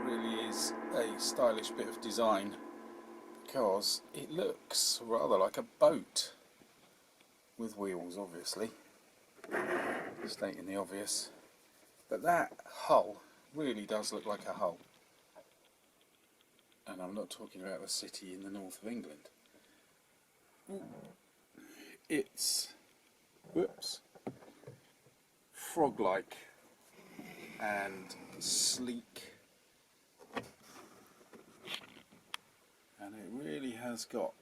really is a stylish bit of design because it looks rather like a boat with wheels, obviously, stating the obvious, but that hull really does look like a hull, and I'm not talking about the city in the north of England. It's frog-like and sleek, and it really has got,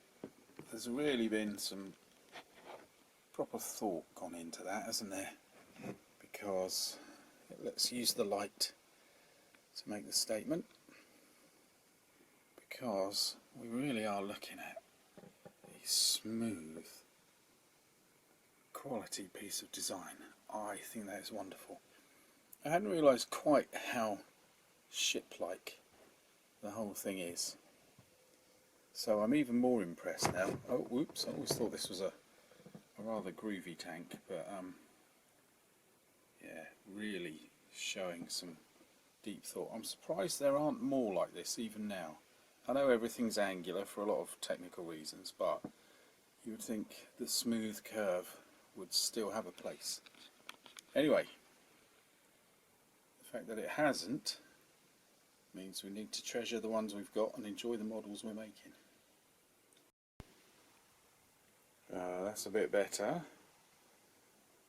there's really been some proper thought gone into that, hasn't there? Because let's use the light to make the statement, because we really are looking at a smooth quality piece of design. I think that is wonderful. I hadn't realised quite how ship-like the whole thing is, so I'm even more impressed now. Oh, whoops, I always thought this was a rather groovy tank, but yeah, really showing some deep thought. I'm surprised there aren't more like this even now. I know everything's angular for a lot of technical reasons, but you would think the smooth curve would still have a place. Anyway, the fact that it hasn't means we need to treasure the ones we've got and enjoy the models we're making. That's a bit better.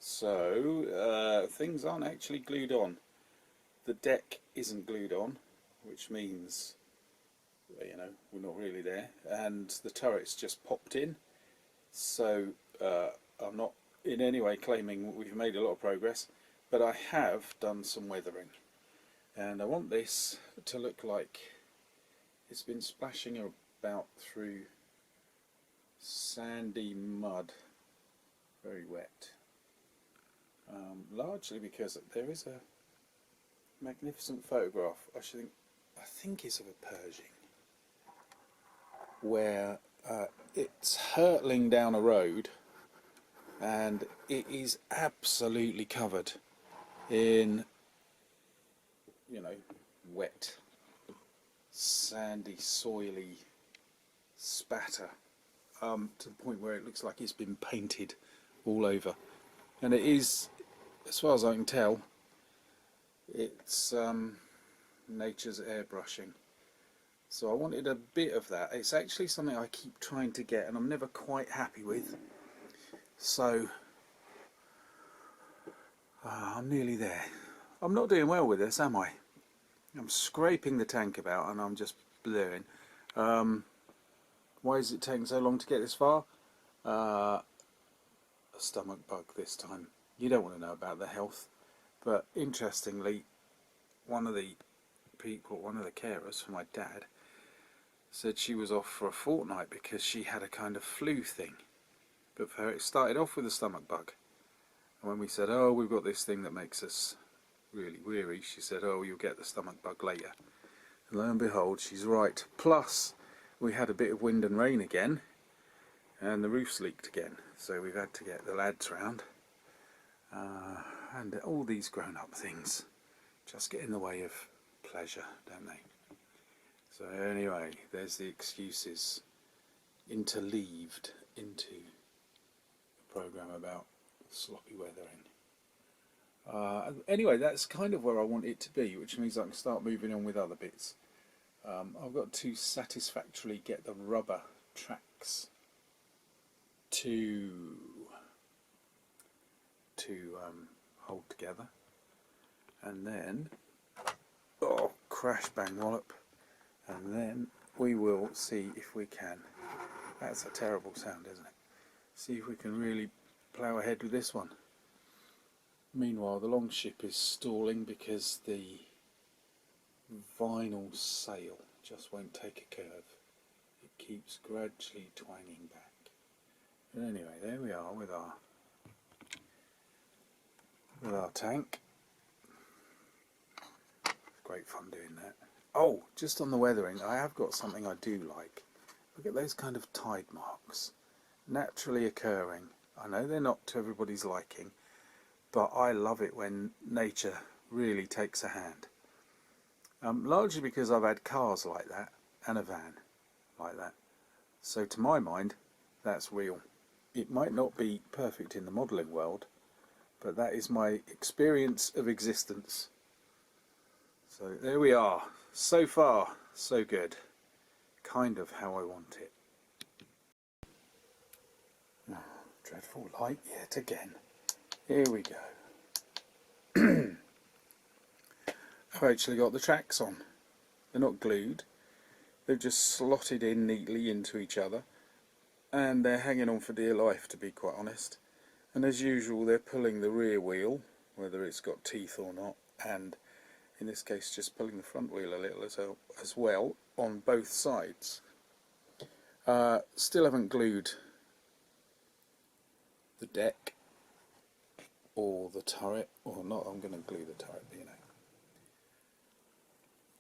So things aren't actually glued on. The deck isn't glued on, which means, you know, we're not really there, and the turret's just popped in. So I'm not in any way claiming we've made a lot of progress, but I have done some weathering, and I want this to look like it's been splashing about through sandy mud, very wet, largely because there is a magnificent photograph, I think it's of a Pershing, where it's hurtling down a road and it is absolutely covered in, you know, wet, sandy, soily spatter, to the point where it looks like it's been painted all over. And it is, as far as I can tell, it's nature's airbrushing. So I wanted a bit of that. It's actually something I keep trying to get and I'm never quite happy with. So I'm nearly there. I'm not doing well with this, am I? I'm scraping the tank about and I'm just blowing. Why is it taking so long to get this far? A stomach bug this time. You don't want to know about the health, but interestingly, one of the carers for my dad said she was off for a fortnight because she had a kind of flu thing. But for her it started off with a stomach bug. And when we said, oh, we've got this thing that makes us really weary, she said, oh, you'll get the stomach bug later. And lo and behold, she's right. Plus, we had a bit of wind and rain again, and the roof's leaked again. So we've had to get the lads round. And all these grown-up things just get in the way of pleasure, don't they? So anyway, there's the excuses interleaved into the programme about sloppy weathering. Anyway, that's kind of where I want it to be, which means I can start moving on with other bits. I've got to satisfactorily get the rubber tracks to hold together, and then, oh, crash bang wallop, and then we will see if we can, that's a terrible sound, isn't it, see if we can really plough ahead with this one. Meanwhile, the longship is stalling because the vinyl sail just won't take a curve. It keeps gradually twanging back. But anyway, there we are with our tank. It's great fun doing that. Oh, just on the weathering, I have got something I do like. Look at those kind of tide marks, naturally occurring. I know they're not to everybody's liking, but I love it when nature really takes a hand. largely because I've had cars like that and a van like that. So to my mind, that's real. It might not be perfect in the modelling world, but that is my experience of existence. So there we are. So far, so good. Kind of how I want it. Oh, dreadful light yet again. Here we go. I've actually got the tracks on. They're not glued. They've just slotted in neatly into each other. And they're hanging on for dear life, to be quite honest. And as usual, they're pulling the rear wheel, whether it's got teeth or not, and in this case just pulling the front wheel a little as well on both sides. Still haven't glued the deck or the turret, or not. I'm going to glue the turret, you know.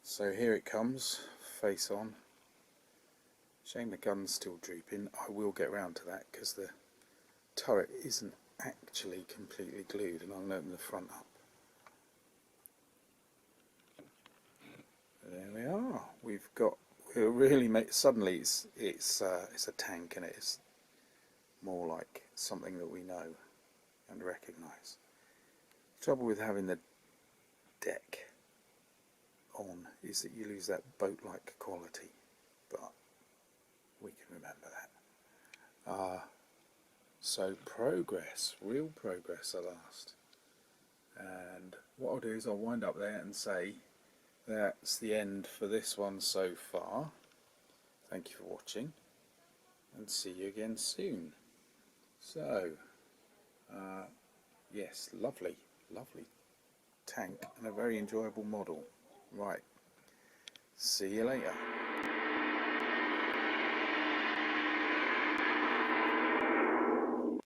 So here it comes, face on. Shame the gun's still drooping. I will get round to that because the turret isn't actually completely glued, and I'll open the front up. There we are. We're really suddenly it's a tank, and it's more like something that we know and recognise. The trouble with having the deck on is that you lose that boat-like quality, but we can remember that. So progress, real progress at last. And what I'll do is I'll wind up there and say that's the end for this one so far. Thank you for watching, and see you again soon. So, yes, lovely, lovely tank and a very enjoyable model. Right, see you later.